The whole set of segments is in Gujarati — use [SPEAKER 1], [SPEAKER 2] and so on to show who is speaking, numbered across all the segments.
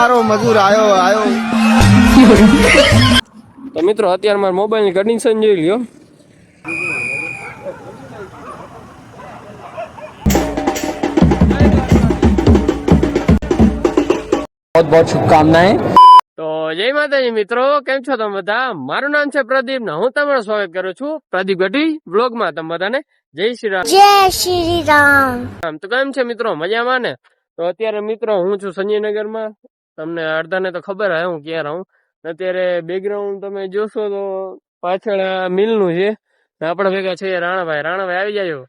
[SPEAKER 1] મારો મજૂર આયો
[SPEAKER 2] તો મિત્રો અત્યારે મારા મોબાઈલની કન્ડિશન જોઈ લ્યો.
[SPEAKER 1] बहुत बहुत शुभकामनाएं.
[SPEAKER 2] તો જય માતાજી મિત્રો, કેમ છો તમે બધા? મારું નામ છે પ્રદીપ ને હું તમારું સ્વાગત કરું છું પ્રદીપ ગઢવી બ્લોગમાં. તમે બધાને જય શ્રી રામ.
[SPEAKER 3] જય શ્રી રામ.
[SPEAKER 2] તો કેમ છે મિત્રો, મજામાં ને? તો અત્યારે મિત્રો હું છું સંજયનગરમાં. તમને અડધાને તો ખબર હે હું ક્યાં રહું. અત્યારે બેકગ્રાઉન્ડ તમે જોશો તો પાછળ મિલનું છે. આપણા ભેગા છે રાણાભાઈ આવી જાય.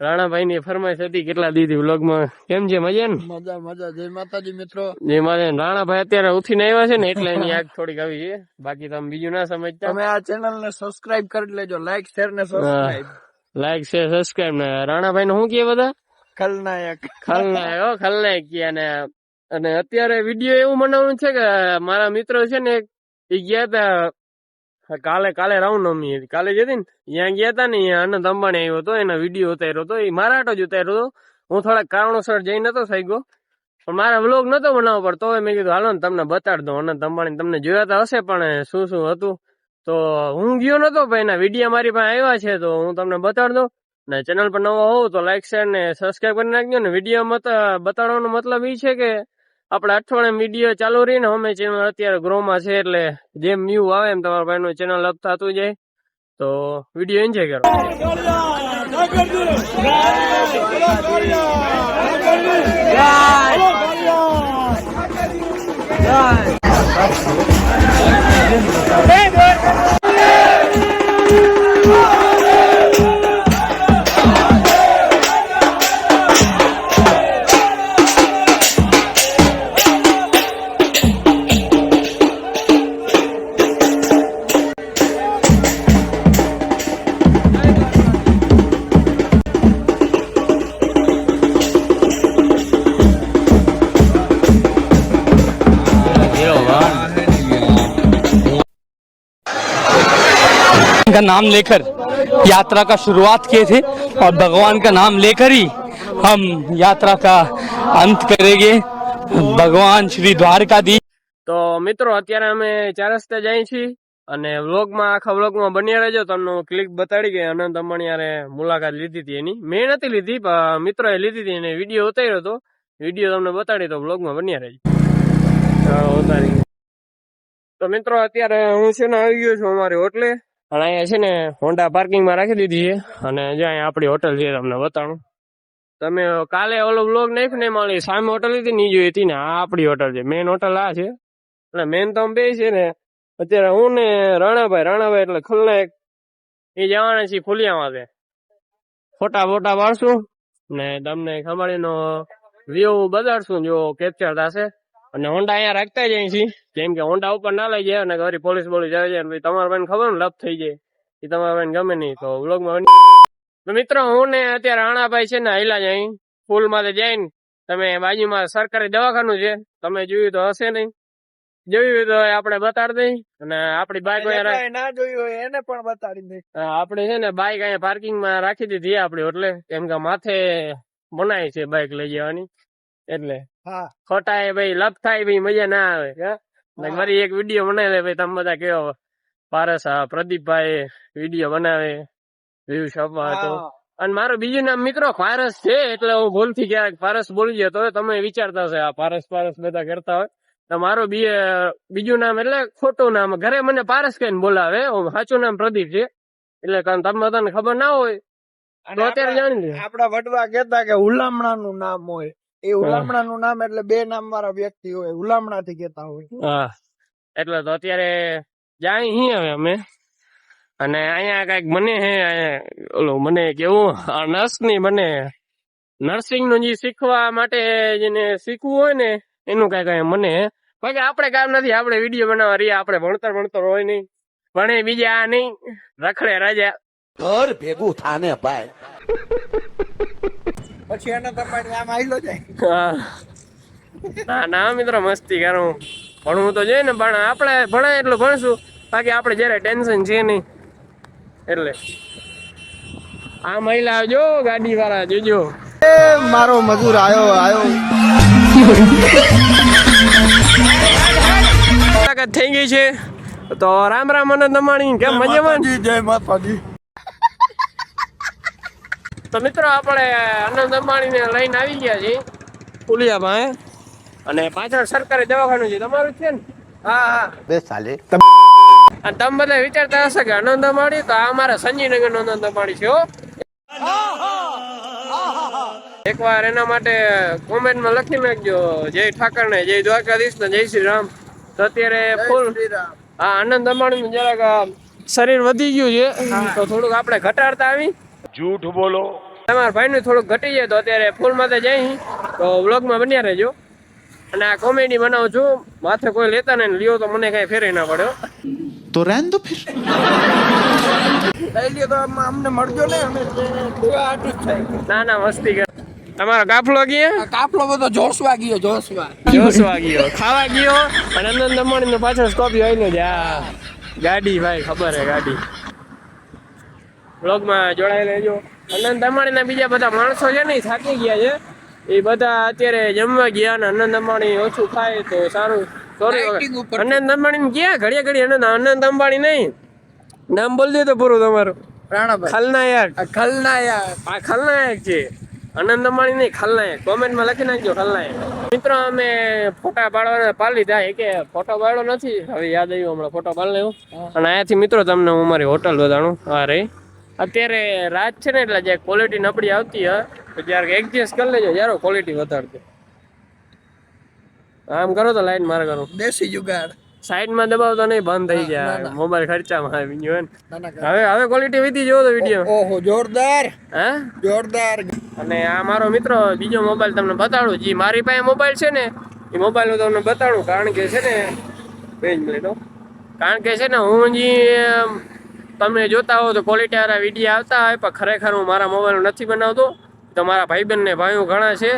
[SPEAKER 2] રાણાભાઈ ની ફરમાઈશ હતી કેટલા દીધી વ્લોગમાં. કેમ છે, મજા ને?
[SPEAKER 1] મજા. જય માતાજી મિત્રો.
[SPEAKER 2] જય માતા. રાણાભાઈ અત્યારે ઉઠીને આવ્યા છે ને એટલે એની આગ થોડીક આવી છે. બાકી તમે બીજું ના સમજતા.
[SPEAKER 1] તમે આ ચેનલ ને સબસ્ક્રાઇબ કરી લેજો. લાઈક શેર ને સબસ્ક્રાઇબ.
[SPEAKER 2] લાઈક શેર સબસ્ક્રાઇબ ને રાણાભાઈ ને શું કે બધા
[SPEAKER 1] ખલનાયક
[SPEAKER 2] કે. અને અત્યારે વિડીયો એવું બનાવવાનું છે કે મારા મિત્રો છે ને એ ગયા તા કાલે રામનવમી હતી. કાલે જતી ને ત્યાં ગયા તા ને અનંત અંબાણી આવ્યો હતો, એનો વિડીયો ઉતાર્યો હતો. એ મારા આટો જ ઉતાર્યો હતો. હું થોડાક કારણોસર જઈ નતો ગયો, પણ મારા વ્લોગ નતો બનાવવો પડતો. મેં કીધું હાલો ને તમને બતાડ દો. અનંત અંબાણી તમને જોયા તો હશે પણ શું હતું તો હું ગયો નતો, પણ એના વિડીયો મારી પાસે આવ્યા છે તો હું તમને બતાડ દઉં. ને ચેનલ પર નવો હોવ તો લાઈક શેર ને સબસ્ક્રાઈબ કરી નાખજો. ને વિડીયો બતાડવાનો મતલબ એ છે કે આપણે અઠવાડિયે વિડીયો ચાલુ રહીને અમે ચેનલ અત્યારે ગ્રોમાં છે એટલે જેમ વ્યૂ આવે એમ તમારા ભાઈનું ચેનલ અપ થતું જાય. તો વિડીયો એન્જોય કરો.
[SPEAKER 4] का नाम लेकर यात्रा का शुरुआत किए थे और भगवान का नाम लेकर ही हम यात्रा का अंत करेंगे. भगवान श्री द्वारकाधीश.
[SPEAKER 2] તો મિત્રો અત્યારે અમે 4 રસ્તે જઈએ છીએ અને આખા વ્લોગમાં બન્યા રહેજો. તમને ક્લિક બતાડી કે અનંત અંબાણી યારે મુલાકાત લીધી હતી. એની મેં નથી લીધી, મિત્રોએ લીધી હતી અને વિડીયો ઉતાર્યો હતો. વિડીયો તમને બતાડી તો વ્લોગમાં બન્યા રહેજો. ઉતારી. તો મિત્રો અત્યારે હું છે ને આવી ગયો છું અમારી હોટલે. અને અહીંયા છે ને હોન્ડા પાર્કિંગમાં રાખી દીધી છે. અને જ્યાં આપણી હોટલ છે તમને બતાડું. તમે કાલે ઓલો બ્લોગ નાખ્યો ને એમાં સામે હોટલ હતી ને જોઈ હતી ને આ આપણી હોટલ છે. મેન હોટલ આ છે. એટલે મેન તો બે છે ને અત્યારે હું ને રાણાભાઈ એટલે ખલનાયક એ જવાના છીએ ફુલિયામાં. છે ફોટા પાડશું ને તમને ખંભાળીનો વ્યૂ બતાડશું જો કેપ્ચર થશે. અને હોન્ડા અહીંયા રાખતા જાય છીએ કેમ કે હોન્ડા ઉપર ના લઈ જાય અને ઘરે પોલીસ આવી જાય. તમારા ભાઈને ખબર ને લપ થઈ જાય એ તમારા ભાઈને ગમે નહીં તો વ્લોગમાં. તો મિત્રો હું ને અત્યારે રાણાભાઈ છે ને હાઈલા જાય ફૂલ માં જઈને તમે બાજુમાં સરકારી દવાખાનું છે તમે જોયું તો હશે નહીં. જોયું તો આપણે બતાડી દઈ. અને આપડી બાઈક
[SPEAKER 1] ના જોયું હોય એને પણ બતાડી દઈ.
[SPEAKER 2] આપણે છે ને બાઈક અહીંયા પાર્કિંગમાં રાખી દીધી આપડી હોટલે કેમ કે માથે બનાય છે બાઈક લઈ જવાની એટલે ખોટા ભાઈ લપ થાય ભાઈ મજા ના આવે. મારી એક વિડીયો બનાવે ભાઈ તમે બધા કેવો પારસ પ્રદીપભાઈ વિડીયો બનાવે વ્યૂ છપવા હતો. અને મારું બીજું નામ મિત્રો પારસ છે એટલે હું ભૂલથી ક્યારેક પારસ બોલી ગયો તો તમે વિચારતા હશે આ પારસ બધા કરતા હોય તો મારું બીજું નામ એટલે ખોટું નામ. ઘરે મને પારસ કહીને બોલાવે, સાચું નામ પ્રદીપ છે. એટલે તમે બધાને ખબર ના હોય તો અત્યારે જાણી લે.
[SPEAKER 1] આપડા વડવા કેતા કે હુલામણા નું નામ હોય એ હુલામણા નું નામ એટલે બે નામ વાળા વ્યક્તિ હોય હુલામણા થી કેતા હોય.
[SPEAKER 2] હા એટલે તો અત્યારે જાય અહીં હવે અમે. અને અહીંયા કઈક મને હે ઓલો મને કેવું નર્સ ની મને નર્સિંગ નું જે શીખવા માટે જેને શીખવું હોય ને એનું કઈક મને બાકી આપણે કામ નથી. આપણે વિડીયો બનાવવા રહ્યા. આપણે ભણતર હોય નહીં ભણે બીજા આ નહીં રખડે રાજા
[SPEAKER 5] ઘર ભેગું થાને ભાઈ
[SPEAKER 1] પછી એને તમારે આમ આઈલો જાય.
[SPEAKER 2] ના મિત્રો મસ્તી કરું. ભણવું તો જોઈએ ને પણ આપણે ભણાય એટલું ભણશું. બાકી આપણે જયારે ટેન્શન છે નહીં એટલે. આ મહિલા આવજો ગાડી વાળા જોજો.
[SPEAKER 1] મારો મજૂર આયો
[SPEAKER 2] શરૂઆત થઈ ગઈ છે. તો રામ રામ અનંત અંબાણી, કેમ મજામાં?
[SPEAKER 1] જય માતાજી.
[SPEAKER 2] તો મિત્રો આપણે અનંત અંબાણીને લઈને આવી ગયા છીએ પુલિયા પાસે, અને પાછળ સરકારી દવાખાનું છે, તમારું જ છે ને?
[SPEAKER 1] હા
[SPEAKER 5] बे साले
[SPEAKER 2] અને તમે બધા વિચારતા હશો કે અનંત અંબાણી, તો આ અમારા સંજીનગર નો અનંત અંબાણી છે હો. એકવાર એના માટે કોમેન્ટમાં લખી નાખજો, જય ઠાકર ને જય દ્વારકાધીશ ને જય શ્રી રામ. તો અત્યારે ફૂલ હા આનંદ અંબાણી નું જરાક શરીર વધી ગયું છે, તો થોડુંક આપણે ઘટાડતા આવી.
[SPEAKER 5] झूठ बोलो
[SPEAKER 2] તમારા ભાઈ નું થોડુંક ઘટી જાય તો અત્યારે ફૂલ માથે જઈ તો વ્લોગમાં બન્યા રહેજો. અને આ કોમેડી બનાવું છું, માથે કોઈ લેતા નહીં, લ્યો તો મને કઈ ફેરી ના પડ્યો.
[SPEAKER 5] तो रहने दो फिर
[SPEAKER 1] લઈ લ્યો તો અમને મળજો ને, અમે દેવા આટલું જ થાય.
[SPEAKER 2] ના ના મસ્તી કર. તમારો કાફલો ગયો,
[SPEAKER 1] આ કાફલો બધો જોશવા ગયો, જોશવા.
[SPEAKER 2] જોશવા ગયો, ખાવા ગયો, અને અનંત અંબાણી નો પાછળ સ્કોપિયો આવીને જ આ ગાડી, ભાઈ ખબર હે ગાડી. વ્લોગમાં જોડાઈ લેજો. અનંત અંબાણી ના બીજા બધા માણસો છે ને, થાકી ગયા છે, એ બધા અત્યારે જમવા ગયા, અને અનંત અંબાણી ઓછું ખાય તો સારું. સોરી અનંત અંબાણી ક્યાં ઘડિયા ઘડી અનંત અંબાણી નહીં, નામ બોલ દે તો પૂરું તમારું.
[SPEAKER 1] રાણાભાઈ
[SPEAKER 2] ખલનાયક,
[SPEAKER 1] આ ખલનાયક.
[SPEAKER 2] આ ખલનાયક છે, અનંત અંબાણી નહીં, ખલનાયક. કોમેન્ટમાં લખી નાખજો ખલનાયક. મિત્રો અમે ફોટા પાડવાના પાડી લીધા, કે ફોટો પાડ્યો નથી, હવે યાદ આવ્યું હમણાં ફોટો પાડી લેવું. અને અહીંયાથી મિત્રો તમને હું મારી હોટલ બતાડું. હા રહી અત્યારે રાત છે ને, એટલે જે ક્વોલિટી નબળી આવતી હોય તો જ્યારે એડજસ્ટ કરી લેજો, યાર ક્વોલિટી વધારજો. આમ કરો તો લાઈન મારે કરું,
[SPEAKER 1] દેશી જુગાડ.
[SPEAKER 2] સાઈડમાં દબાવતો નહીં, બંધ થઈ જાય મોબાઈલ ખર્ચામાં આવી ગયો ને.
[SPEAKER 1] ના, ના,
[SPEAKER 2] હવે ક્વોલિટી વધી જોવો તો વિડીયો.
[SPEAKER 1] ઓહો જોરદાર,
[SPEAKER 2] હા
[SPEAKER 1] જોરદાર.
[SPEAKER 2] અને આ મારો મિત્રો બીજો મોબાઈલ તમને બતાડું, જે મારી પાસે મોબાઈલ છે ને એ મોબાઈલ હું તમને બતાડું. કારણ કે છે ને બે જ મિનિટ હો. કારણ કે છે ને હું જે તમે જોતા હો તો ક્વોલિટી વાળા વિડીયો આવતા હોય, પણ ખરેખર હું મારા મોબાઈલ નથી બનાવતો. તો મારા ભાઈબંધ ને ભાઈઓ ઘણા છે,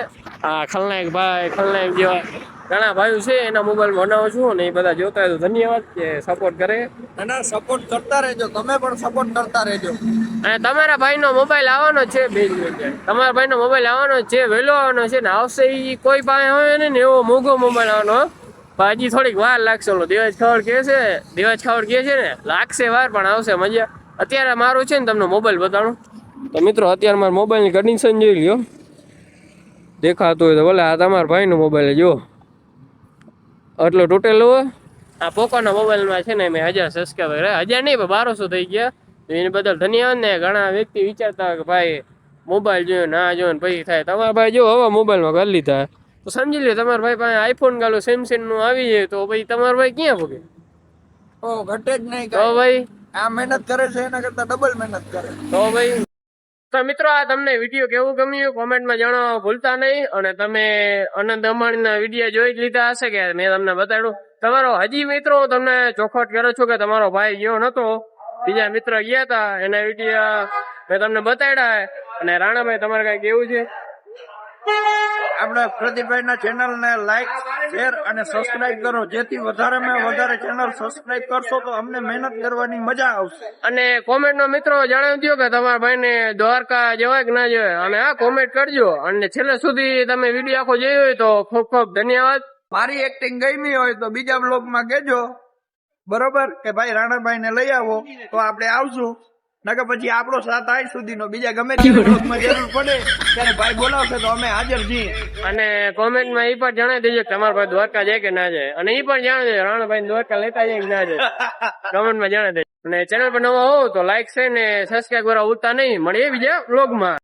[SPEAKER 2] આ ખલનાયક ભાઈ, ખલનાયક જેવા ઘણા ભાઈઓ છે, એના મોબાઈલ બનાવું છું. અને એ બધા જોતા હોય તો ધન્યવાદ કે સપોર્ટ કરે.
[SPEAKER 1] અને સપોર્ટ કરતા રહેજો, તમે પણ સપોર્ટ કરતા રહેજો.
[SPEAKER 2] અને તમારા ભાઈનો મોબાઈલ આવવાનો છે, બે જ મિનિટ, તમારા ભાઈનો મોબાઈલ આવવાનો છે, વહેલો આવવાનો છે ને આવશે. એ કોઈ પાસે હોય ને એવો મોંઘો મોબાઈલ આવવાનો, પણ હજી થોડીક વાર લાગશે. ઓલો દેવાજ ખાવડ કહે છે, દેવાજ ખાવડ કહે છે ને, લાગશે વાર પણ આવશે મજા. અત્યારે મારું છે ને તમને મોબાઈલ બતાડું. તો મિત્રો અત્યારે મારા મોબાઈલની કન્ડિશન જોઈ લ્યો, દેખાતું હોય તો ભલે. આ તમારા ભાઈનો મોબાઈલ જો એટલો તૂટેલો હોય. આ પોકોના મોબાઈલમાં છે ને મેં 1000 સબસ્ક્રાઈબર, 1000 નહીં પણ 1200 થઈ ગયા. તો એને બદલ ધન્યવાદ. ને ઘણા વ્યક્તિ વિચારતા હોય કે ભાઈ મોબાઈલ જોયો ના જોયો ને પછી થાય. તમારા ભાઈ જો હવે મોબાઈલમાં કરી લીધા તો સમજી લે, તમારા ભાઈ પાસે આઈફોન ગાલો સેમસંગ નું આવી જાય તો પછી તમારા ભાઈ ક્યાં ભોગે?
[SPEAKER 1] ઓ ઘટે જ નહીં
[SPEAKER 2] તો
[SPEAKER 1] કાંઈ.
[SPEAKER 2] ભાઈ
[SPEAKER 1] આ મહેનત કરે છે એના કરતા ડબલ મહેનત કરે.
[SPEAKER 2] તો ભાઈ તો મિત્રો આ તમને વિડીયો કેવું ગમ્યું કોમેન્ટમાં જણાવવા ભૂલતા નહીં. અને તમે અનંત અંબાણીના વિડીયો જોઈ જ લીધા હશે કે મેં તમને બતાડ્યું. તમારો હજી મિત્રો તમને ચોખવટ કર્યો છું કે તમારો ભાઈ ગયો નતો, બીજા મિત્ર ગયા હતા, એના વિડીયો મેં તમને બતાડ્યા. અને રાણાભાઈ તમારે કઈ કેવું છે?
[SPEAKER 1] આપણે પ્રદીપભાઈ ના ચેનલ ને લાઈક, શેર અને સબસ્ક્રાઇબ કરો, જેથી વધારેમાં વધારે ચેનલ સબસ્ક્રાઇબ કરશો તો અમને મહેનત કરવાની મજા આવશે.
[SPEAKER 2] અને કોમેન્ટમાં મિત્રો જણાવી દો કે તમારા ભાઈને દ્વારકા જવાય કે ના જવાય, અને આ કોમેન્ટ કરજો. અને છેલ્લે સુધી તમે વિડીયો આખો જોયો હોય તો ખૂબ ખૂબ ધન્યવાદ.
[SPEAKER 1] મારી એક્ટિંગ ગમી હોય તો બીજા બ્લોગ માં કહેજો, બરોબર, કે ભાઈ રાણાભાઈ ને લઈ આવો તો આપણે આવશું. નકર પછી આપણો સાથ આજ સુધીનો, બીજા ગમે તે બ્લોગમાં જરૂર પડે ત્યારે ભાઈ બોલાવશે તો અમે હાજર છીએ.
[SPEAKER 2] અને કોમેન્ટમાં એ પણ જણાવી દેજો કે તમારા ભાઈ દ્વારકા જાય કે ના જાય, અને એ પણ જણાવી દેજો રાણાભાઈ દ્વારકા લેતા જાય કે ના જાય. કોમેન્ટમાં જણાવી દેજો. અને ચેનલ પર નવા હો તો લાઈક છે ને સબસ્ક્રાઈબ કરવા ભૂલતા નહીં. મળીએ બીજા બ્લોગમાં.